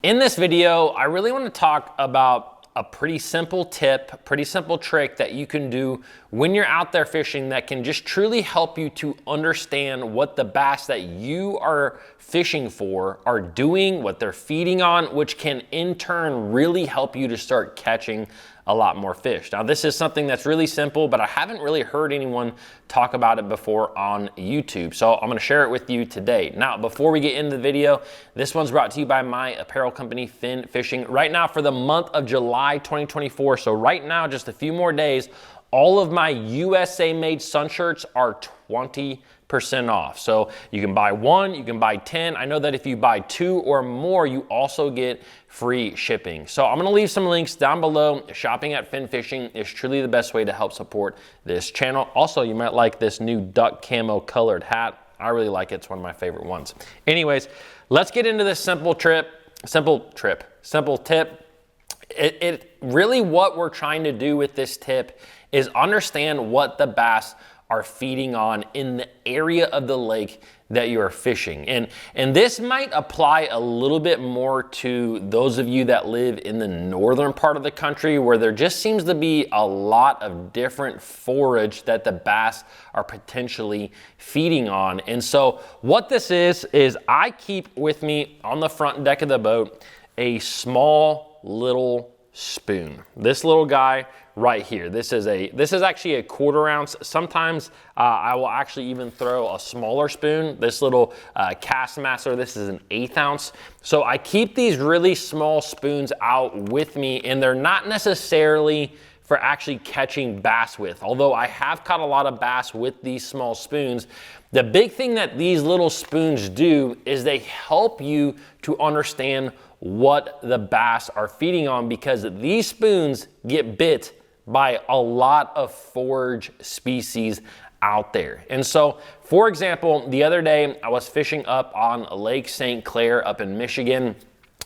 In this video, I really want to talk about a pretty simple tip, pretty simple trick that you can do when you're out there fishing that can just truly help you to understand what the bass that you are fishing for are doing, what they're feeding on, which can in turn really help you to start catching a lot more fish. Now, this is something that's really simple, but I haven't really heard anyone talk about it before on YouTube. So I'm gonna share it with you today. Now, before we get into the video, this one's brought to you by my apparel company, Fin Fishing. Right now for the month of July 2024, so right now, just a few more days, all of my USA made sun shirts are 20% off. So you can buy one, you can buy 10. I know that if you buy 2 or more, you also get free shipping. So I'm gonna leave some links down below. Shopping at Fin Fishing is truly the best way to help support this channel. Also, you might like this new duck camo colored hat. I really like it, it's one of my favorite ones. Anyways, let's get into this simple tip. It really, what we're trying to do with this tip is understand what the bass are feeding on in the area of the lake that you are fishing. And this might apply a little bit more to those of you that live in the northern part of the country, where there just seems to be a lot of different forage that the bass are potentially feeding on. And so what this is I keep with me on the front deck of the boat a small little spoon. This little guy right here. This is actually a 1/4 ounce. Sometimes I will actually even throw a smaller spoon. This little Castmaster, this is an 1/8 ounce. So I keep these really small spoons out with me, and they're not necessarily for actually catching bass with, although I have caught a lot of bass with these small spoons. The big thing that these little spoons do is they help you to understand what the bass are feeding on, because these spoons get bit by a lot of forage species out there. And so, for example, the other day I was fishing up on Lake St Clair up in Michigan,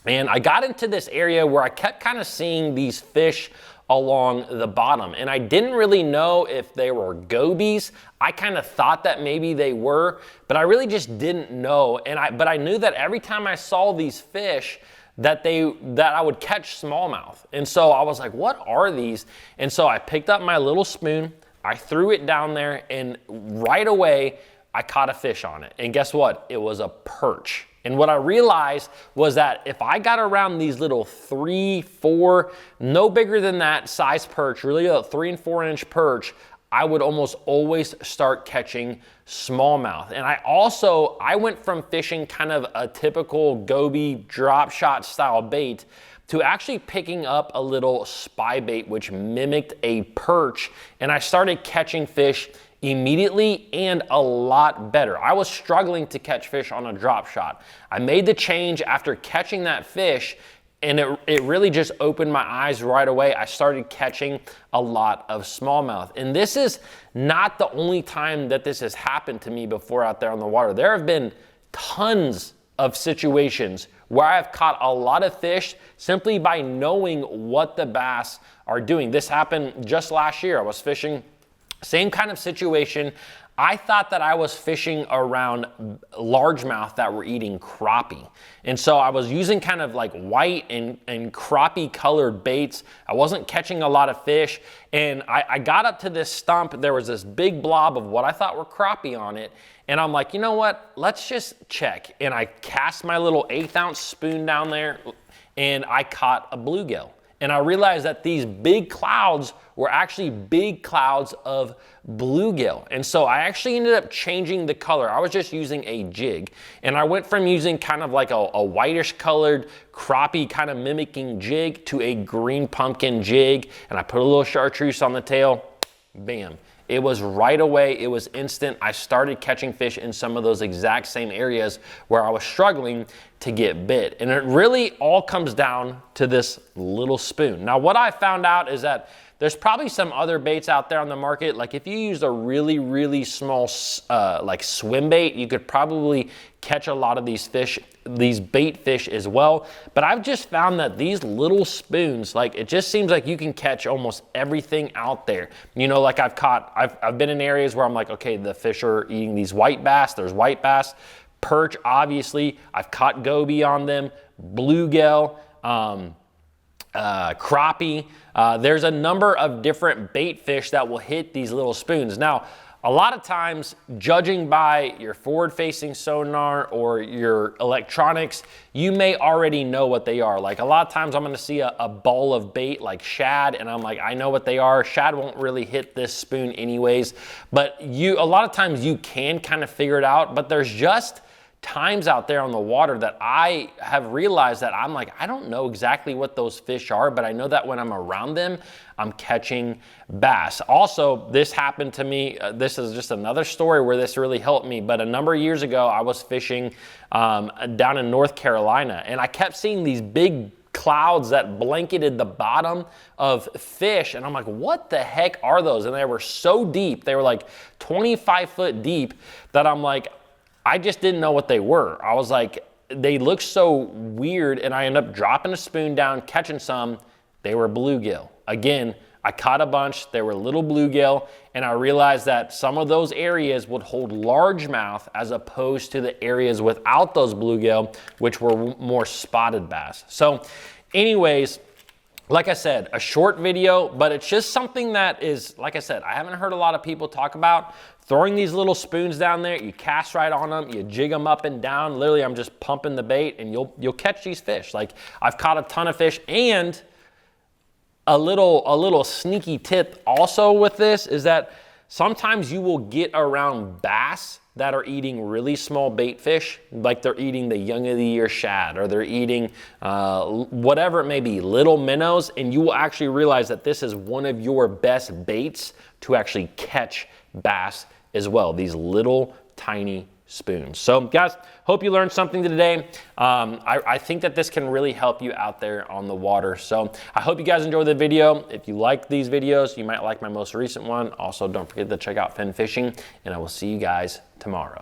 and I got into this area where I kept kind of seeing these fish along the bottom, and I didn't really know if they were gobies. I kind of thought that maybe they were, but I really just didn't know. But I knew that every time I saw these fish that I would catch smallmouth. And so I was like, what are these? And so I picked up my little spoon, I threw it down there, and right away I caught a fish on it. And guess what? It was a perch. And what I realized was that if I got around these little 3, 4, no bigger than that size perch, really a 3 and 4 inch perch, I would almost always start catching smallmouth. And I went from fishing kind of a typical goby drop shot style bait to actually picking up a little spy bait which mimicked a perch, and I started catching fish immediately and a lot better. I was struggling to catch fish on a drop shot. I made the change after catching that fish, and it really just opened my eyes right away. I started catching a lot of smallmouth. And this is not the only time that this has happened to me before out there on the water. There have been tons of situations where I've caught a lot of fish simply by knowing what the bass are doing. This happened just last year. I was fishing, same kind of situation. I thought that I was fishing around largemouth that were eating crappie. And so I was using kind of like white and crappie colored baits. I wasn't catching a lot of fish. And I got up to this stump. There was this big blob of what I thought were crappie on it. And I'm like, you know what? Let's just check. And I cast my little 1/8 ounce spoon down there, and I caught a bluegill. And I realized that these big clouds were actually big clouds of bluegill. And so I actually ended up changing the color. I was just using a jig. And I went from using kind of like a whitish colored crappie kind of mimicking jig to a green pumpkin jig. And I put a little chartreuse on the tail. Bam. It was right away, it was instant. I started catching fish in some of those exact same areas where I was struggling to get bit. And it really all comes down to this little spoon. Now, what I found out is that there's probably some other baits out there on the market. Like if you used a really, really small like swim bait, you could probably catch a lot of these fish, these bait fish as well. But I've just found that these little spoons, like it just seems like you can catch almost everything out there. You know, like I've been in areas where I'm like, okay, the fish are eating these white bass, there's white bass. Perch, obviously, I've caught goby on them. bluegill, crappie. There's a number of different bait fish that will hit these little spoons. Now, a lot of times, judging by your forward-facing sonar or your electronics, you may already know what they are. Like a lot of times I'm gonna see a ball of bait like shad, and I'm like, I know what they are. Shad won't really hit this spoon anyways, but a lot of times you can kind of figure it out, but there's just times out there on the water that I have realized that I'm like, I don't know exactly what those fish are, but I know that when I'm around them, I'm catching bass. Also, this happened to me. This is just another story where this really helped me, but a number of years ago, I was fishing down in North Carolina, and I kept seeing these big clouds that blanketed the bottom of fish, and I'm like, what the heck are those? And they were so deep. They were like 25 foot deep that I'm like, I just didn't know what they were. I was like, they look so weird, and I ended up dropping a spoon down, catching some. They were bluegill. Again, I caught a bunch. They were little bluegill, and I realized that some of those areas would hold largemouth as opposed to the areas without those bluegill, which were more spotted bass. So anyways, like I said, a short video, but it's just something that is, like I said, I haven't heard a lot of people talk about. Throwing these little spoons down there, you cast right on them, you jig them up and down. Literally, I'm just pumping the bait, and you'll catch these fish. Like, I've caught a ton of fish. And a little sneaky tip also with this is that sometimes you will get around bass that are eating really small bait fish, like they're eating the young of the year shad, or they're eating whatever it may be, little minnows, and you will actually realize that this is one of your best baits to actually catch bass as well, these little tiny spoons. So guys, hope you learned something today. I think that this can really help you out there on the water. So I hope you guys enjoyed the video. If you like these videos, you might like my most recent one. Also, don't forget to check out Fin Fishing, and I will see you guys tomorrow.